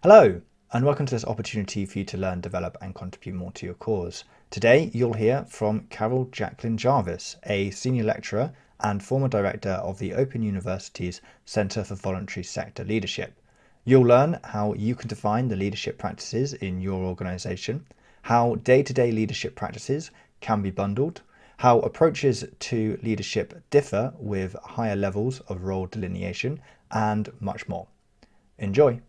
Hello, and welcome to this opportunity for you to learn, develop, and contribute more to your cause. Today, you'll hear from Carol Jacklin-Jarvis, a senior lecturer and former director of the Open University's Centre for Voluntary Sector Leadership. You'll learn how you can define the leadership practices in your organisation, how day-to-day leadership practices can be bundled, how approaches to leadership differ with higher levels of role delineation, and much more. Enjoy!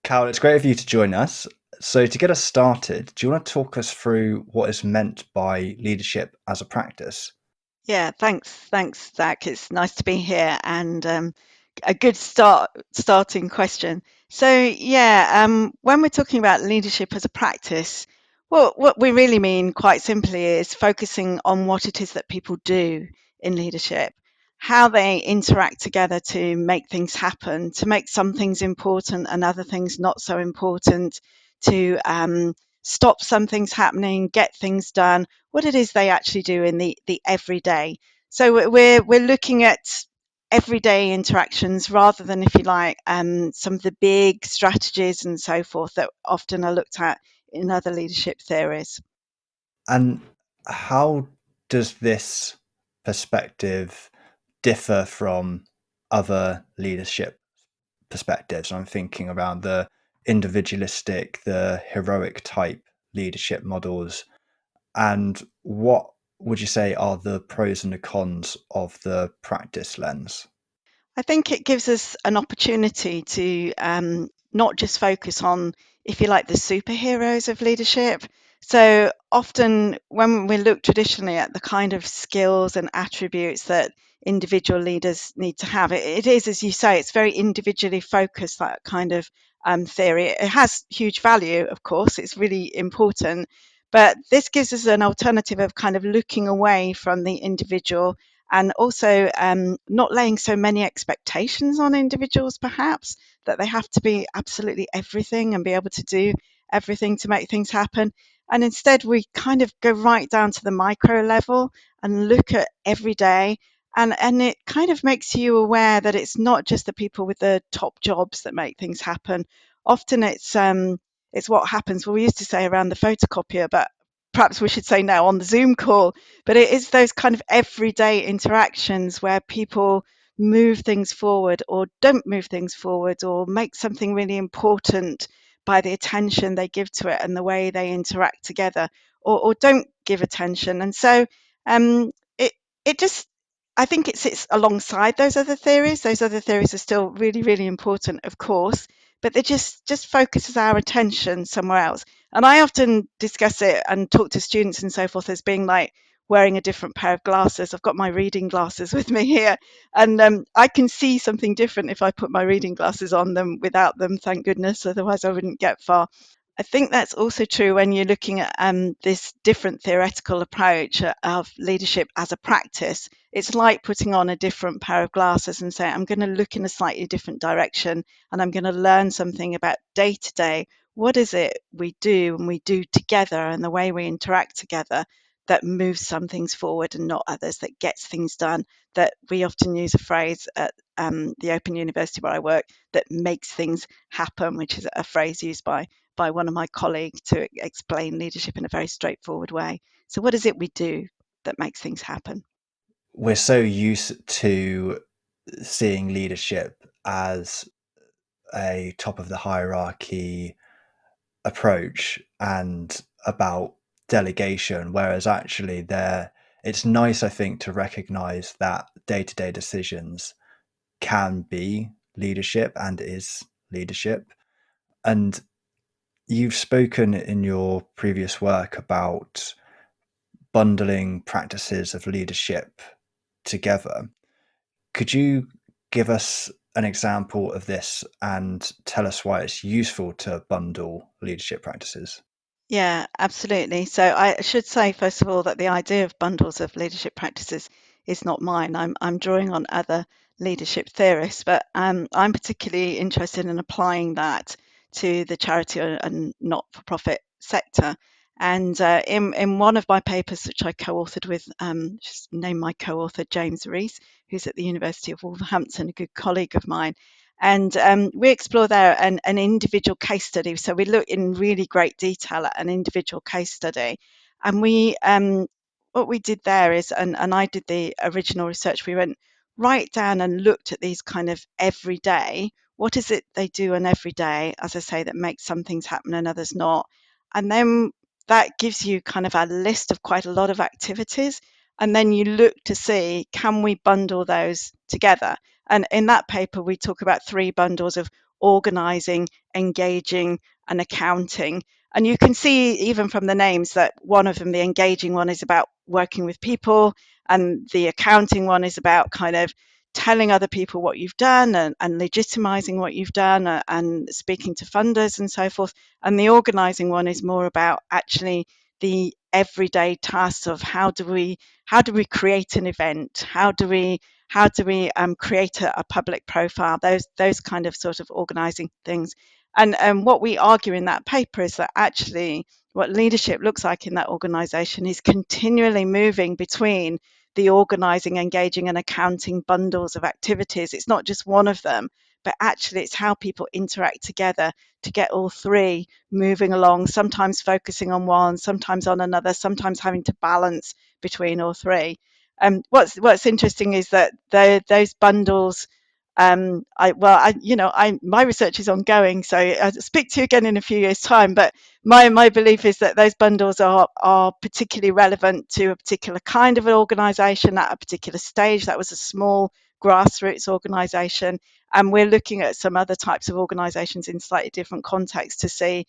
Carol, it's great of you to join us. So, to get us started, do you want to talk us through what is meant by leadership as a practice? Yeah, thanks, Zach. It's nice to be here and a good starting question. So yeah, when we're talking about leadership as a practice, what we really mean, quite simply, is focusing on what it is that people do in leadership, how they interact together to make things happen, to make some things important and other things not so important, to stop some things happening, get things done, what it is they actually do in the everyday. So we're looking at everyday interactions rather than, if you like, some of the big strategies and so forth that often are looked at in other leadership theories. And how does this perspective differ from other leadership perspectives? I'm thinking around the individualistic, the heroic type leadership models. And what would you say are the pros and the cons of the practice lens? I think it gives us an opportunity to not just focus on, if you like, the superheroes of leadership. So often, when we look traditionally at the kind of skills and attributes that individual leaders need to have, it is, as you say, it's very individually focused, that kind of theory. It has huge value, of course, it's really important. But this gives us an alternative of kind of looking away from the individual and also not laying so many expectations on individuals, perhaps, that they have to be absolutely everything and be able to do everything to make things happen. And instead, we kind of go right down to the micro level and look at every day. And it kind of makes you aware that it's not just the people with the top jobs that make things happen. Often it's what happens. Well, we used to say around the photocopier, but perhaps we should say now on the Zoom call, but it is those kind of everyday interactions where people move things forward or don't move things forward or make something really important by the attention they give to it and the way they interact together, or don't give attention. And so it it just, I think it sits alongside those other theories. Those other theories are still really, really important, of course, but they just focuses our attention somewhere else. And I often discuss it and talk to students and so forth as being like wearing a different pair of glasses. I've got my reading glasses with me here, and I can see something different if I put my reading glasses on than without them, thank goodness, otherwise I wouldn't get far. I think that's also true when you're looking at this different theoretical approach of leadership as a practice. It's like putting on a different pair of glasses and saying, I'm going to look in a slightly different direction and I'm going to learn something about day to day. What is it we do and we do together and the way we interact together that moves some things forward and not others, that gets things done, that we often use a phrase at the Open University where I work, that makes things happen, which is a phrase used by one of my colleagues to explain leadership in a very straightforward way. So, what is it we do that makes things happen? We're so used to seeing leadership as a top of the hierarchy approach and about delegation, whereas actually there it's nice, I think, to recognize that day-to-day decisions can be leadership and is leadership. And you've spoken in your previous work about bundling practices of leadership together. Could you give us an example of this and tell us why it's useful to bundle leadership practices? Yeah, absolutely. So I should say, first of all, that the idea of bundles of leadership practices is not mine. I'm drawing on other leadership theorists, but I'm particularly interested in applying that to the charity and not-for-profit sector. And in one of my papers, which I co-authored with, just name my co-author, James Rees, who's at the University of Wolverhampton, a good colleague of mine, And we explore there an individual case study. So we look in really great detail at an individual case study. And what we did there is, and I did the original research, we went right down and looked at these kind of everyday. What is it they do on every day, as I say, that makes some things happen and others not? And then that gives you kind of a list of quite a lot of activities. And then you look to see, can we bundle those together? And in that paper, we talk about three bundles of organizing, engaging, and accounting. And you can see even from the names that one of them, the engaging one, is about working with people, and the accounting one is about kind of telling other people what you've done and legitimizing what you've done, and speaking to funders and so forth. And the organizing one is more about actually the everyday tasks of how do we create an event, how do we create a public profile, those kind of sort of organizing things. And what we argue in that paper is that actually what leadership looks like in that organization is continually moving between the organizing, engaging, and accounting bundles of activities. It's not just one of them, but actually it's how people interact together to get all three moving along, sometimes focusing on one, sometimes on another, sometimes having to balance between all three. What's interesting is that those bundles. My research is ongoing, so I'll speak to you again in a few years' time. But my belief is that those bundles are particularly relevant to a particular kind of an organisation at a particular stage. That was a small grassroots organisation, and we're looking at some other types of organisations in slightly different contexts to see,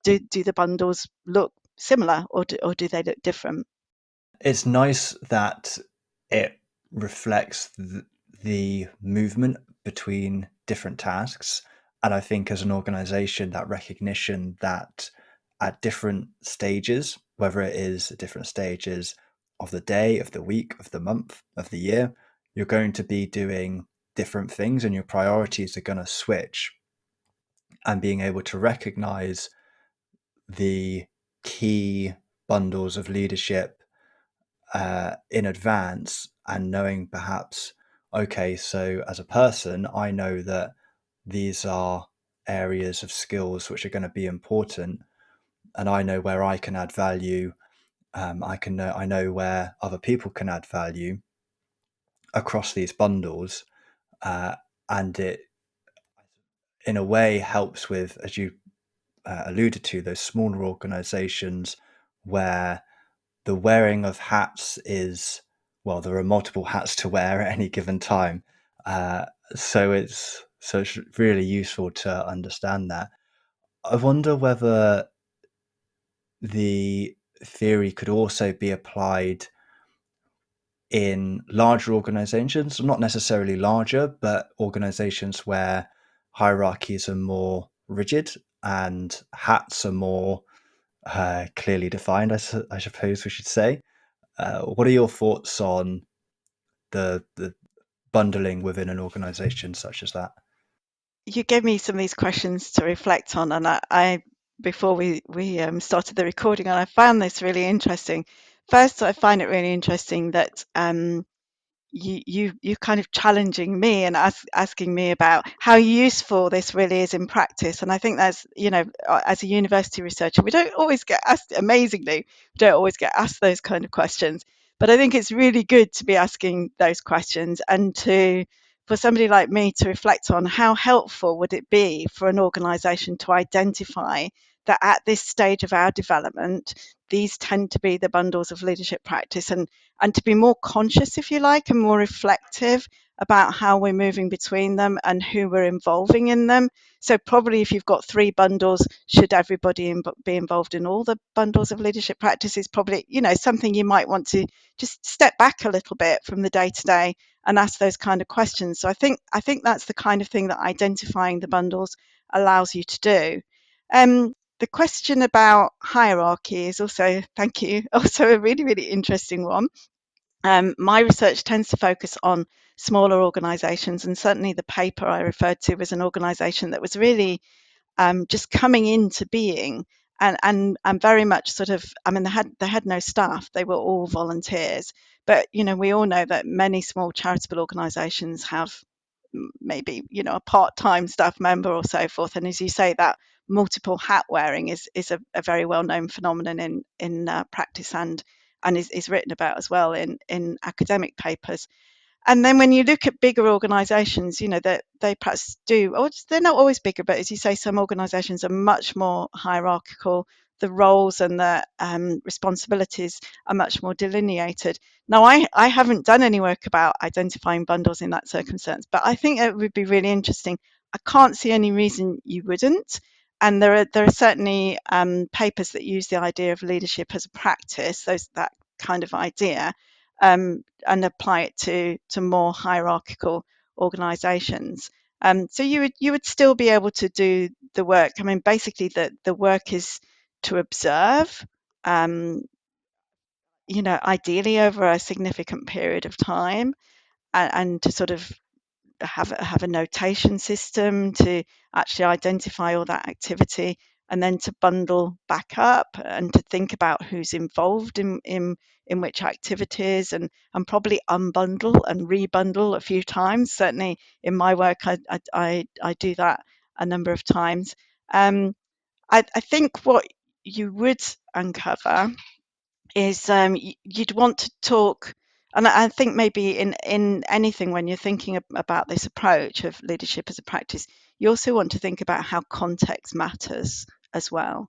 do the bundles look similar, or do they look different? It's nice that it reflects the movement between different tasks. And I think as an organization, that recognition that at different stages, whether it is at different stages of the day, of the week, of the month, of the year, you're going to be doing different things and your priorities are going to switch. And being able to recognize the key bundles of leadership in advance and knowing perhaps, okay, so as a person, I know that these are areas of skills which are going to be important, and I know where I can add value. I know where other people can add value across these bundles, uh, and it in a way helps with, as you alluded to, those smaller organizations where the wearing of hats is, well, there are multiple hats to wear at any given time. Uh, so it's really useful to understand that. I wonder whether the theory could also be applied in larger organizations, not necessarily larger, but organizations where hierarchies are more rigid and hats are more clearly defined, I suppose we should say. What are your thoughts on the bundling within an organization such as that? You gave me some of these questions to reflect on, and I before we started the recording, and I found this really interesting. First, I find it really interesting that you kind of challenging me and asking me about how useful this really is in practice. And I think that's, as a university researcher, we don't always get asked, amazingly, we don't always get asked those kind of questions. But I think it's really good to be asking those questions, and to for somebody like me to reflect on how helpful would it be for an organization to identify that at this stage of our development, these tend to be the bundles of leadership practice, and to be more conscious, if you like, and more reflective about how we're moving between them and who we're involving in them. So probably if you've got three bundles, should everybody be involved in all the bundles of leadership practice? Is probably, something you might want to just step back a little bit from the day to day and ask those kind of questions. So I think that's the kind of thing that identifying the bundles allows you to do. The question about hierarchy is also, thank you, also a really, really interesting one. My research tends to focus on smaller organisations, and certainly the paper I referred to was an organisation that was really just coming into being, and very much sort of, I mean, they had no staff; they were all volunteers. But we all know that many small charitable organisations have maybe, a part-time staff member or so forth. And as you say, that multiple hat wearing is a very well-known phenomenon in practice, and is written about as well in academic papers. And then when you look at bigger organizations, that they perhaps do, or they're not always bigger, but as you say, some organizations are much more hierarchical. The roles and the responsibilities are much more delineated. Now, I haven't done any work about identifying bundles in that circumstance, but I think it would be really interesting. I can't see any reason you wouldn't. And there are certainly papers that use the idea of leadership as a practice, that kind of idea, and apply it to more hierarchical organizations. So you would still be able to do the work. I mean, basically the work is to observe, um, ideally over a significant period of time, and to sort of have a notation system to actually identify all that activity, and then to bundle back up and to think about who's involved in which activities, and probably unbundle and rebundle a few times. Certainly in my work, I do that a number of times. I think what you would uncover is, you'd want to talk, and I think maybe in anything, when you're thinking about this approach of leadership as a practice, you also want to think about how context matters as well.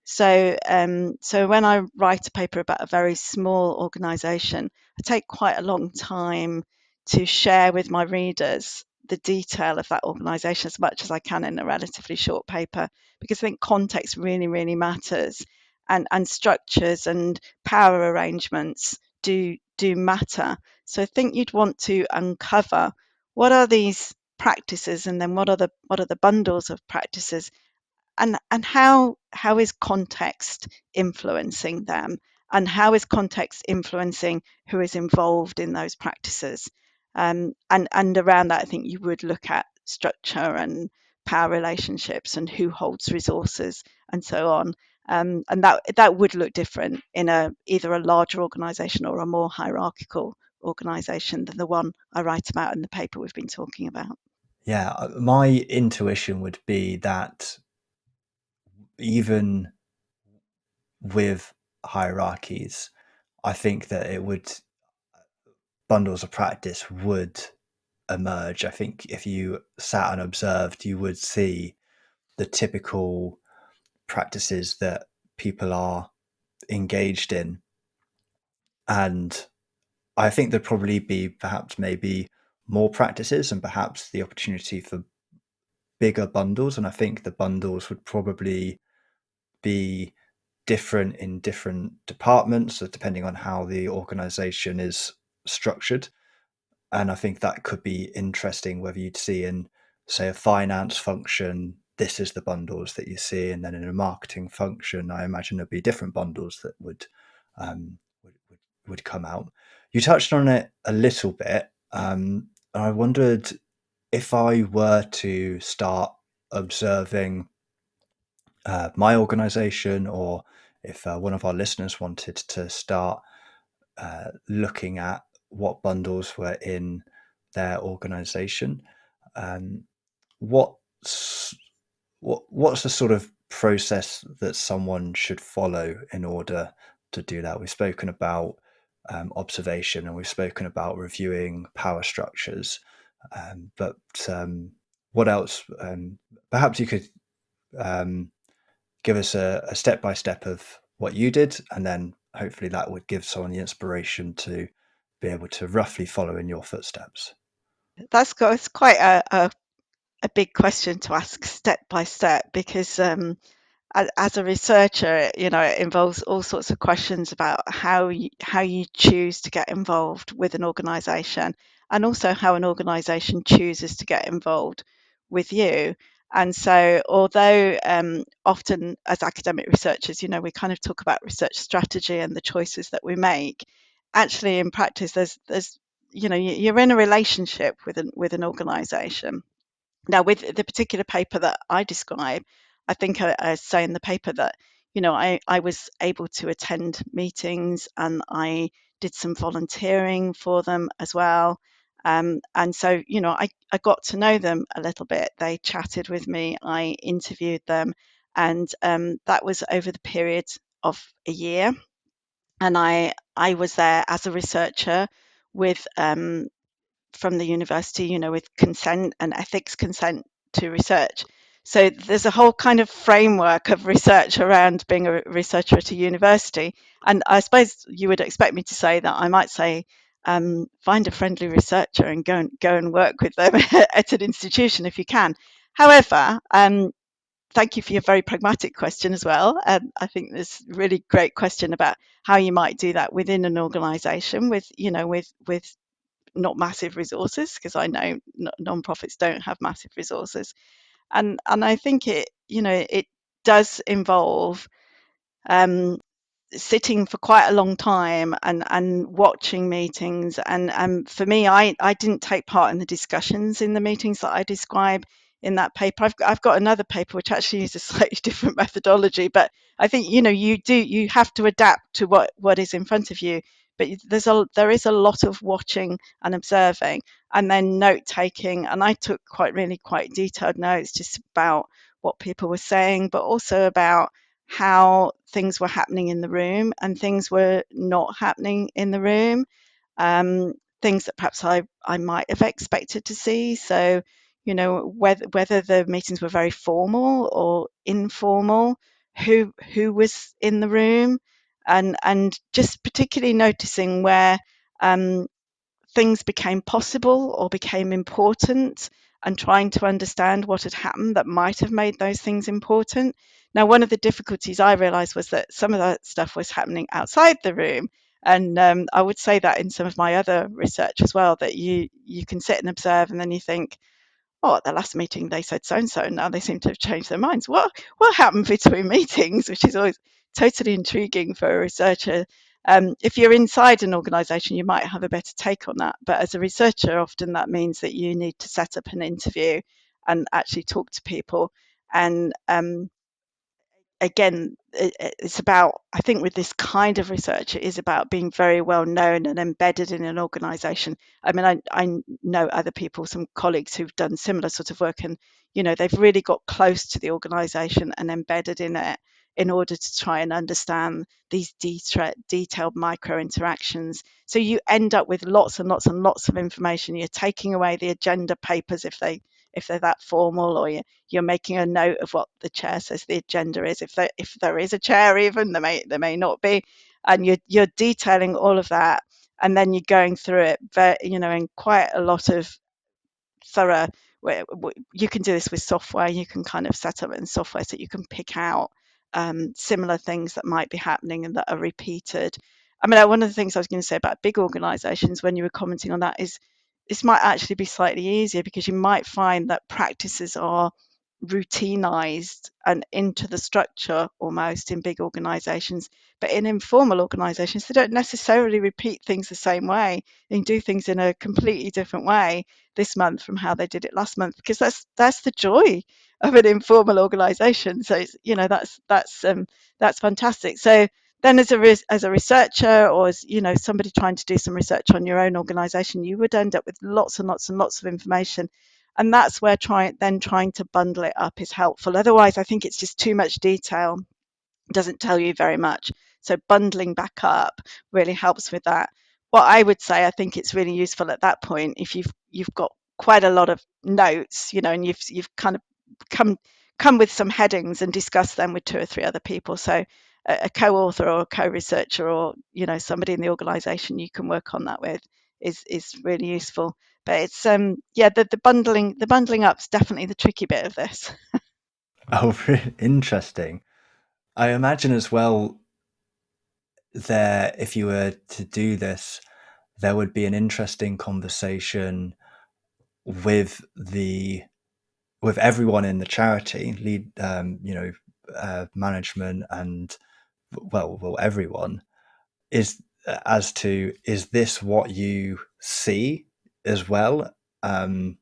So when I write a paper about a very small organisation, I take quite a long time to share with my readers the detail of that organisation as much as I can in a relatively short paper, because I think context really, really matters, and structures and power arrangements do matter. So I think you'd want to uncover what are these practices, and then what are the bundles of practices, and how is context influencing them, and how is context influencing who is involved in those practices. And around that, I think you would look at structure and power relationships and who holds resources and so on. And that would look different in either a larger organization or a more hierarchical organization than the one I write about in the paper we've been talking about. Yeah, my intuition would be that even with hierarchies, I think that bundles of practice would emerge. I think if you sat and observed, you would see the typical practices that people are engaged in. And I think there'd probably be perhaps maybe more practices and perhaps the opportunity for bigger bundles. And I think the bundles would probably be different in different departments, so depending on how the organization is structured. And I think that could be interesting, whether you'd see in, say, a finance function, this is the bundles that you see, and then in a marketing function, I imagine there'd be different bundles that um, would come out. You touched on it a little bit. I wondered if I were to start observing my organization, or if one of our listeners wanted to start looking at what bundles were in their organization, um, what's what's the sort of process that someone should follow in order to do that? We've spoken about observation, and we've spoken about reviewing power structures, but what else? Perhaps you could um, give us a step by step of what you did, and then hopefully that would give someone the inspiration to be able to roughly follow in your footsteps. It's quite a big question to ask step by step, because as a researcher, it involves all sorts of questions about how you choose to get involved with an organization, and also how an organization chooses to get involved with you. And so, although often as academic researchers, we kind of talk about research strategy and the choices that we make, actually in practice, there's you're in a relationship with an organization. Now, with the particular paper that I describe, I think I say in the paper that, I was able to attend meetings, and I did some volunteering for them as well. And so, I got to know them a little bit. They chatted with me, I interviewed them, and that was over the period of a year. And I was there as a researcher with from the university, with consent and ethics consent to research. So there's a whole kind of framework of research around being a researcher at a university. And I suppose you would expect me to say that I might say, find a friendly researcher and go and work with them at an institution if you can. However, thank you for your very pragmatic question as well. I think there's a really great question about how you might do that within an organisation with, with not massive resources, because I know non-profits don't have massive resources, and I think it does involve um, sitting for quite a long time and watching meetings. And for me, I didn't take part in the discussions in the meetings that I describe in that paper. I've got another paper which actually uses a slightly different methodology, but I think you have to adapt to what is in front of you. But there is a lot of watching and observing, and then note taking. And I took quite detailed notes just about what people were saying, but also about how things were happening in the room and things were not happening in the room. Um, Things that perhaps I might have expected to see. So, whether the meetings were very formal or informal, who was in the room, and just particularly noticing where um, things became possible or became important, and trying to understand what had happened that might have made those things important. Now, one of the difficulties I realized was that some of that stuff was happening outside the room. And I would say that in some of my other research as well, that you can sit and observe, and then you think, oh, at the last meeting they said so and so, and now they seem to have changed their minds. What happened between meetings? Which is always totally intriguing for a researcher. If you're inside an organisation, you might have a better take on that. But as a researcher, often that means that you need to set up an interview and actually talk to people. And again, it's about, I think with this kind of research, it is about being very well known and embedded in an organization. I mean, I know other people, some colleagues who've done similar sort of work, and they've really got close to the organization and embedded in it in order to try and understand these detailed micro interactions. So you end up with lots and lots and lots of information. You're taking away the agenda papers if they're that formal, or you're making a note of what the chair says the agenda is, if there is a chair, even there may not be, and you're detailing all of that, and then you're going through it in quite a lot of thorough. You can do this with software. You can kind of set up in software so you can pick out similar things that might be happening and that are repeated. I mean, one of the things I was going to say about big organizations when you were commenting on that is this might actually be slightly easier, because you might find that practices are routinized and into the structure almost in big organizations. But in informal organizations, they don't necessarily repeat things the same way. They do things in a completely different way this month from how they did it last month, because that's the joy of an informal organization. So it's, that's fantastic. So then as a researcher, or as somebody trying to do some research on your own organization, you would end up with lots and lots and lots of information, and that's where trying to bundle it up is helpful. Otherwise, I think it's just too much detail, doesn't tell you very much. So bundling back up really helps with that. What I would say, I think it's really useful at that point, if you've got quite a lot of notes, and you've kind of come with some headings and discuss them with two or three other people. So a co-author or a co-researcher, or somebody in the organization you can work on that with, is really useful. But it's the bundling up's definitely the tricky bit of this. Oh, interesting. I imagine as well, if you were to do this, there would be an interesting conversation with everyone in the charity, management, and everyone, is as to, is this what you see as well? And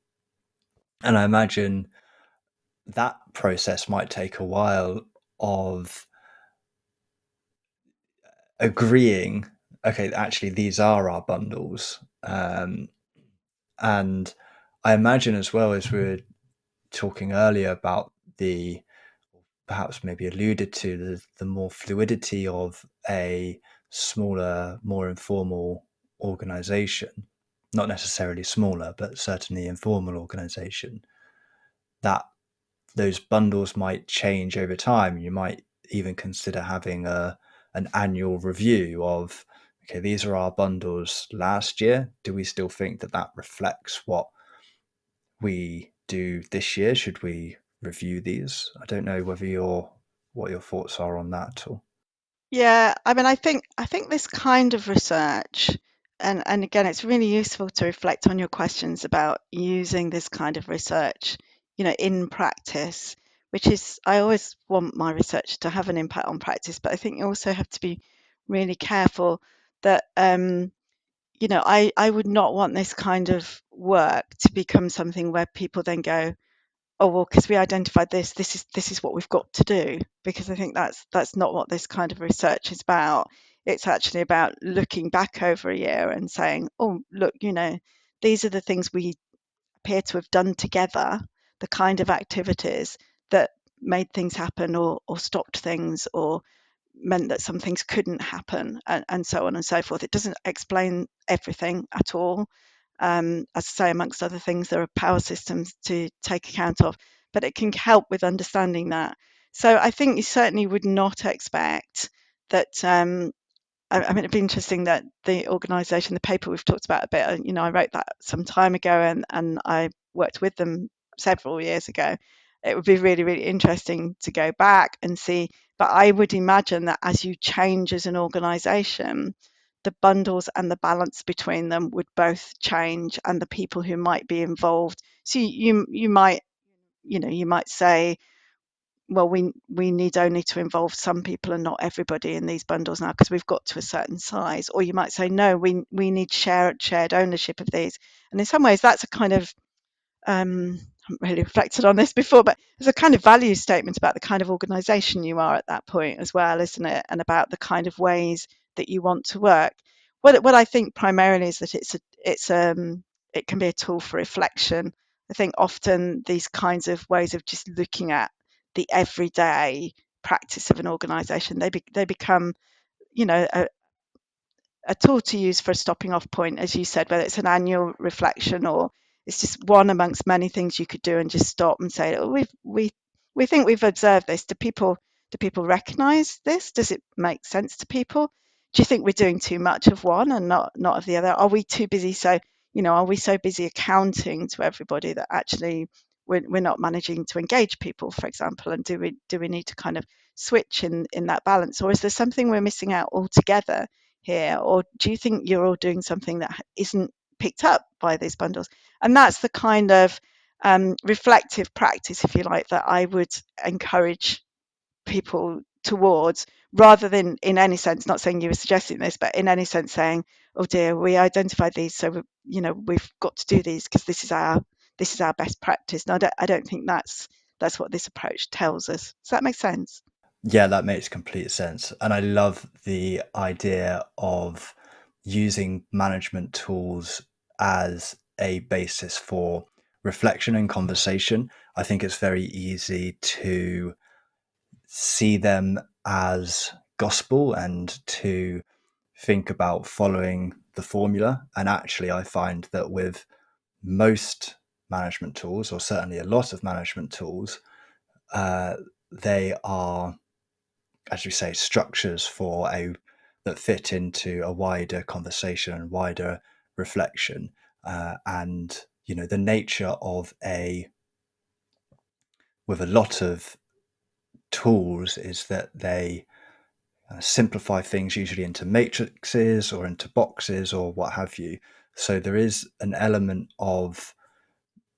I imagine that process might take a while of agreeing, okay, actually these are our bundles, And I imagine as well, as we were talking earlier about the, perhaps maybe alluded to, the more fluidity of a smaller, more informal organization, not necessarily smaller, but certainly informal organization, that those bundles might change over time. You might even consider having an annual review of, okay, these are our bundles last year. Do we still think that that reflects what we do this year? Should we review these? I don't know whether what your thoughts are on that or. Yeah, I mean, I think this kind of research, and again, it's really useful to reflect on your questions about using this kind of research, in practice, which is, I always want my research to have an impact on practice, but I think you also have to be really careful that, I would not want this kind of work to become something where people then go, oh well, because we identified this is what we've got to do, because I think that's not what this kind of research is about. It's actually about looking back over a year and saying, oh look, these are the things we appear to have done together, the kind of activities that made things happen, or stopped things, or meant that some things couldn't happen, and so on and so forth. It doesn't explain everything at all. As I say, amongst other things, there are power systems to take account of, but it can help with understanding that. So I think you certainly would not expect that. I mean, it'd be interesting that the organisation, the paper we've talked about a bit, I wrote that some time ago, and I worked with them several years ago. It would be really, really interesting to go back and see. But I would imagine that as you change as an organisation, the bundles and the balance between them would both change, and the people who might be involved. So you might, you might say, well, we need only to involve some people and not everybody in these bundles now, because we've got to a certain size. Or you might say, no, we need shared ownership of these. And in some ways, that's a kind of, I haven't really reflected on this before, but there's a kind of value statement about the kind of organisation you are at that point as well, isn't it? And about the kind of ways that you want to work. What I think primarily is that it can be a tool for reflection. I think often these kinds of ways of just looking at the everyday practice of an organisation, they become, a tool to use for a stopping off point, as you said, whether it's an annual reflection or it's just one amongst many things you could do, and just stop and say, oh, we think we've observed this. Do people recognize this? Does it make sense to people? Do you think we're doing too much of one and not of the other? Are we too busy? Are we so busy accounting to everybody that actually we're not managing to engage people, for example? And do we need to kind of switch in that balance, or is there something we're missing out altogether here? Or do you think you're all doing something that isn't picked up by these bundles? And that's the kind of reflective practice, if you like, that I would encourage people towards, rather than in any sense, not saying you were suggesting this, but in any sense saying, oh dear, we identified these, so we've got to do these because this is our best practice. No, I don't think that's what this approach tells us. Does that make sense? Yeah, that makes complete sense. And I love the idea of using management tools as a basis for reflection and conversation. I think it's very easy to see them as gospel and to think about following the formula. And actually, I find that with most management tools, or certainly a lot of management tools, uh, they are, as you say, structures for a that fit into a wider conversation and wider reflection. And the nature of a with a lot of tools is that they simplify things usually into matrices or into boxes or what have you. So there is an element of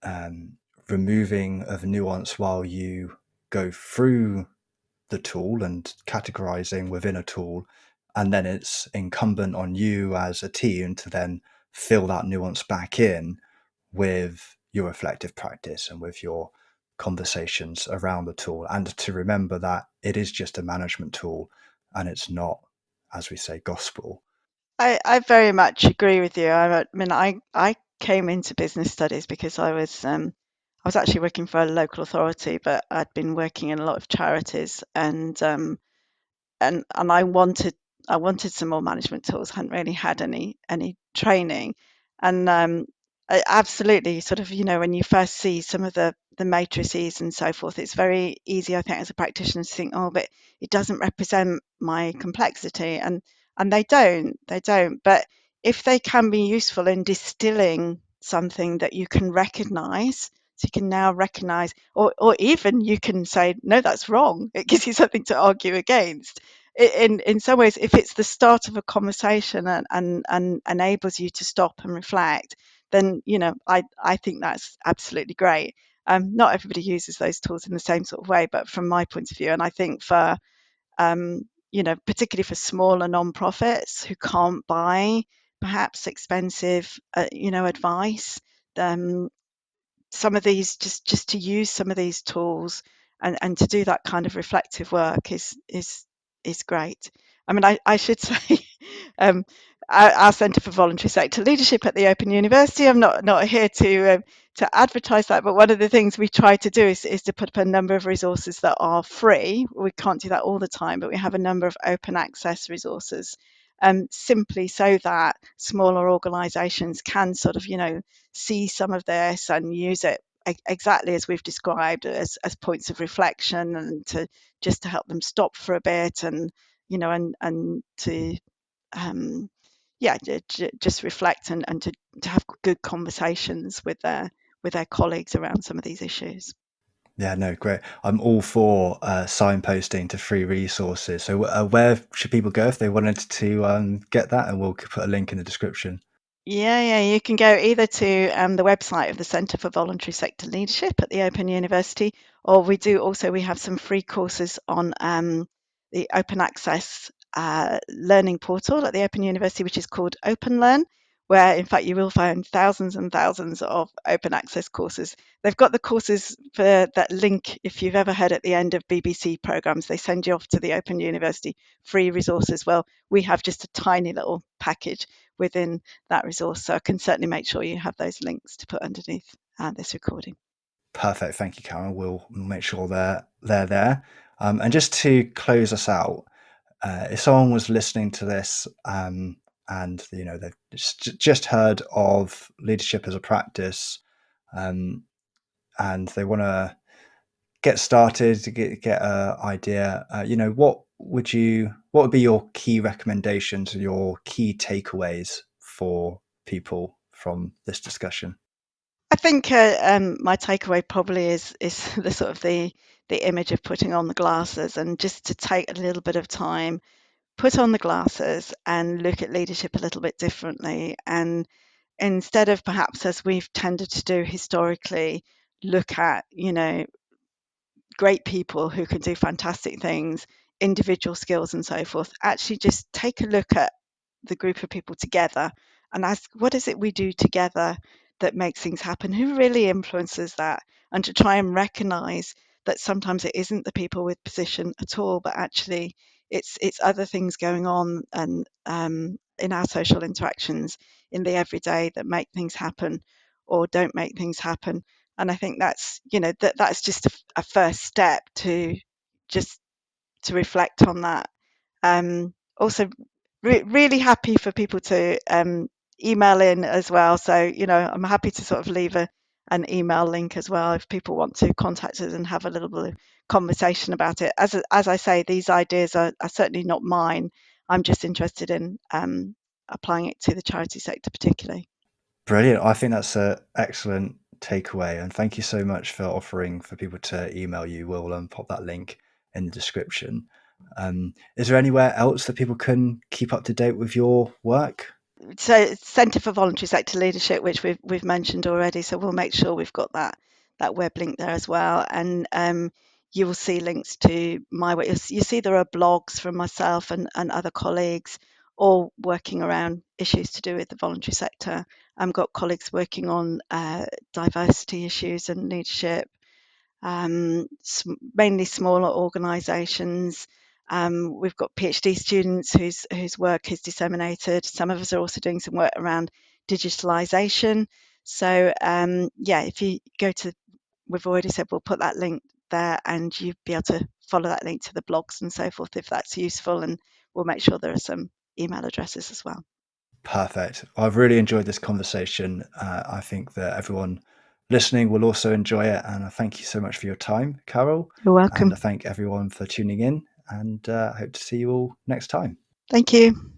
um, removing of nuance while you go through the tool and categorizing within a tool. And then it's incumbent on you as a team to then fill that nuance back in with your reflective practice and with your conversations around the tool. And to remember that it is just a management tool and it's not, as we say, gospel. I very much agree with you. I mean, I came into business studies because I was actually working for a local authority, but I'd been working in a lot of charities, and I wanted some more management tools. Hadn't really had any training, and absolutely sort of, when you first see some of the matrices and so forth, it's very easy, I think, as a practitioner to think, oh, but it doesn't represent my complexity, and they don't. But if they can be useful in distilling something that you can recognize, so you can now recognize, or even you can say, no, that's wrong. It gives you something to argue against. In some ways, if it's the start of a conversation and enables you to stop and reflect, then I think that's absolutely great. Not everybody uses those tools in the same sort of way, but from my point of view, and I think for particularly for smaller non-profits who can't buy perhaps expensive advice, um, some of these, just to use some of these tools and to do that kind of reflective work is great. I mean, I should say, um, our Centre for Voluntary Sector Leadership at the Open University. I'm not here to advertise that, but one of the things we try to do is to put up a number of resources that are free. We can't do that all the time, but we have a number of open access resources, simply so that smaller organisations can sort of see some of this and use it exactly as we've described, as points of reflection, and to help them stop for a bit, and and to yeah, just reflect, and to have good conversations with their colleagues around some of these issues. Yeah, no, great. I'm all for signposting to free resources. So, where should people go if they wanted to get that? And we'll put a link in the description. Yeah, you can go either to the website of the Centre for Voluntary Sector Leadership at the Open University, or we have some free courses on the open access learning portal at the Open University, which is called Open Learn, where in fact you will find thousands and thousands of open access courses. They've got the courses for that link. If you've ever heard at the end of BBC programs, they send you off to the Open University free resources. Well, we have just a tiny little package within that resource. So I can certainly make sure you have those links to put underneath this recording. Perfect. Thank you, Karen. We'll make sure they're there. And just to close us out, if someone was listening to this and they've just heard of leadership as a practice, and they want to get started to get an idea, what would be your key recommendations, your key takeaways for people from this discussion? I think my takeaway probably is the sort of the image of putting on the glasses, and just to take a little bit of time, put on the glasses and look at leadership a little bit differently. And instead of, perhaps as we've tended to do historically, look at great people who can do fantastic things, individual skills and so forth, actually just take a look at the group of people together and ask, what is it we do together that makes things happen? Who really influences that? And to try and recognize that sometimes it isn't the people with position at all, but actually it's other things going on, and in our social interactions in the everyday, that make things happen or don't make things happen. And I think that's that's just a first step to just to reflect on that. Also, really happy for people to email in as well. So I'm happy to sort of leave an email link as well if people want to contact us and have a little bit of conversation about it. As I say, these ideas are certainly not mine. I'm just interested in applying it to the charity sector particularly. Brilliant. I think that's an excellent takeaway. And thank you so much for offering for people to email you. We'll pop that link in the description. Is there anywhere else that people can keep up to date with your work? So Centre for Voluntary Sector Leadership, which we've mentioned already, so we'll make sure we've got that web link there as well. And you will see links to my work. You see there are blogs from myself and other colleagues, all working around issues to do with the voluntary sector. I've got colleagues working on diversity issues and leadership, mainly smaller organisations. We've got PhD students whose work is disseminated. Some of us are also doing some work around digitalization. So if you go to, we've already said we'll put that link there, and you'll be able to follow that link to the blogs and so forth if that's useful, and we'll make sure there are some email addresses as well. Perfect. I've really enjoyed this conversation. I think that everyone listening will also enjoy it. And I thank you so much for your time, Carol. You're welcome. And I thank everyone for tuning in, and I hope to see you all next time. Thank you.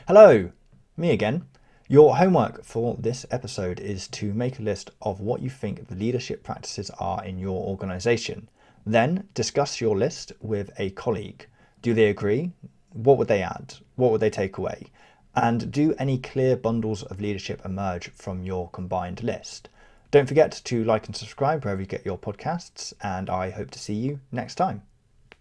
Hello, me again. Your homework for this episode is to make a list of what you think the leadership practices are in your organisation. Then discuss your list with a colleague. Do they agree? What would they add? What would they take away? And do any clear bundles of leadership emerge from your combined list? Don't forget to like and subscribe wherever you get your podcasts, and I hope to see you next time.